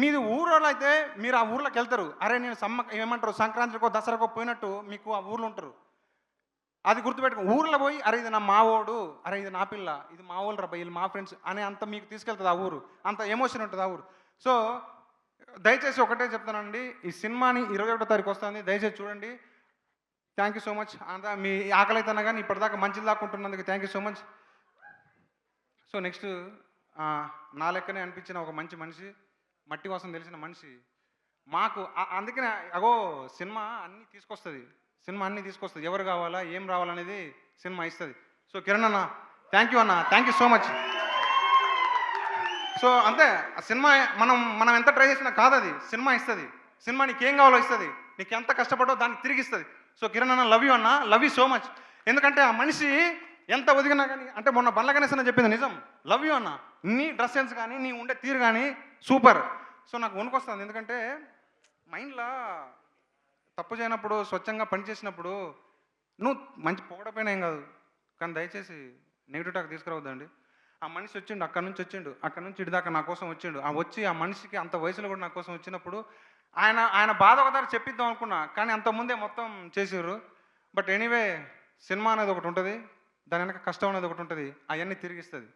మీది ఊరోళ్ళు అయితే మీరు ఆ ఊర్లోకి వెళ్తారు. అరే నేను ఏమంటారు సంక్రాంతికో, దసరాకో పోయినట్టు మీకు ఆ ఊర్లో ఉంటారు. అది గుర్తుపెట్టుకో. ఊర్లో పోయి అరే ఇది నా మావోడు, అరే ఇది నా పిల్ల, ఇది మా వోళ్ళురా వీళ్ళు మా ఫ్రెండ్స్ అనే అంత మీకు తీసుకెళ్తది ఆ ఊరు. అంత ఎమోషన్ ఉంటది ఆ ఊరు. సో, దయచేసి ఒకటే చెప్తానండి. ఈ సినిమాని 21 తారీఖు వస్తుంది. దయచేసి చూడండి. Thank you so much. అంతా మీ ఆకలైతేనా గానీ ఇప్పటిదాకా మంచిని దాక్కుంటున్నందుకు thank you so much. So, next నా లెక్కనే అనిపించిన ఒక మంచి మనిషి, మట్టి వాసన తెలిసిన మనిషి. మాకు అందుకనే అగో సినిమా అన్నీ తీసుకొస్తది. సినిమా అన్నీ తీసుకొస్తది. ఎవరు కావాలా, ఏం రావాలనేది సినిమా ఇస్తది. సో, కిరణ్ అన్న థ్యాంక్ యూ అన్న. Thank you so much. So, అంతే. ఆ సినిమా మనం ఎంత ట్రై చేసినా కాదది. సినిమా ఇస్తది. సినిమా నీకేం కావాలో ఇస్తది. నీకెంత కష్టపడ్డావో దానికి తిరిగిస్తది. సో, కిరణ్ అన్న లవ్ యూ అన్న. Love you so much. ఎందుకంటే ఆ మనిషి ఎంత ఒదిగినా కానీ అంటే మొన్న బండ్ల గణేష్ అన్న చెప్పింది నిజం. లవ్ యూ అన్న. నీ డ్రెస్ సెన్స్ కానీ, నీ ఉండే తీరు కానీ సూపర్. సో, నాకు వణుకొస్తుంది. ఎందుకంటే మైండ్‌లో తప్పు చేయనప్పుడు, స్వచ్ఛంగా పని చేసినప్పుడు నువ్వు మంచి పొగడపోయినా ఏం కాదు. కానీ దయచేసి నెగెటివ్ టాక్ తీసుకురావద్దండి. ఆ మనిషి వచ్చిండు, అక్కడి నుంచి వచ్చిండు. అక్కడి నుంచి ఇటు దాకా నా కోసం వచ్చిండు. వచ్చి ఆ మనిషికి అంత వయసులో కూడా నా కోసం వచ్చినప్పుడు ఆయన బాధ ఒకసారి చెప్పిద్దాం అనుకున్నా. కానీ అంతకుముందే మొత్తం చేసిర్రు. బట్ ఎనీవే సినిమా అనేది ఒకటి ఉంటుంది. దాని వెనక కష్టం అనేది ఒకటి ఉంటుంది. అవన్నీ తిరిగిస్తుంది.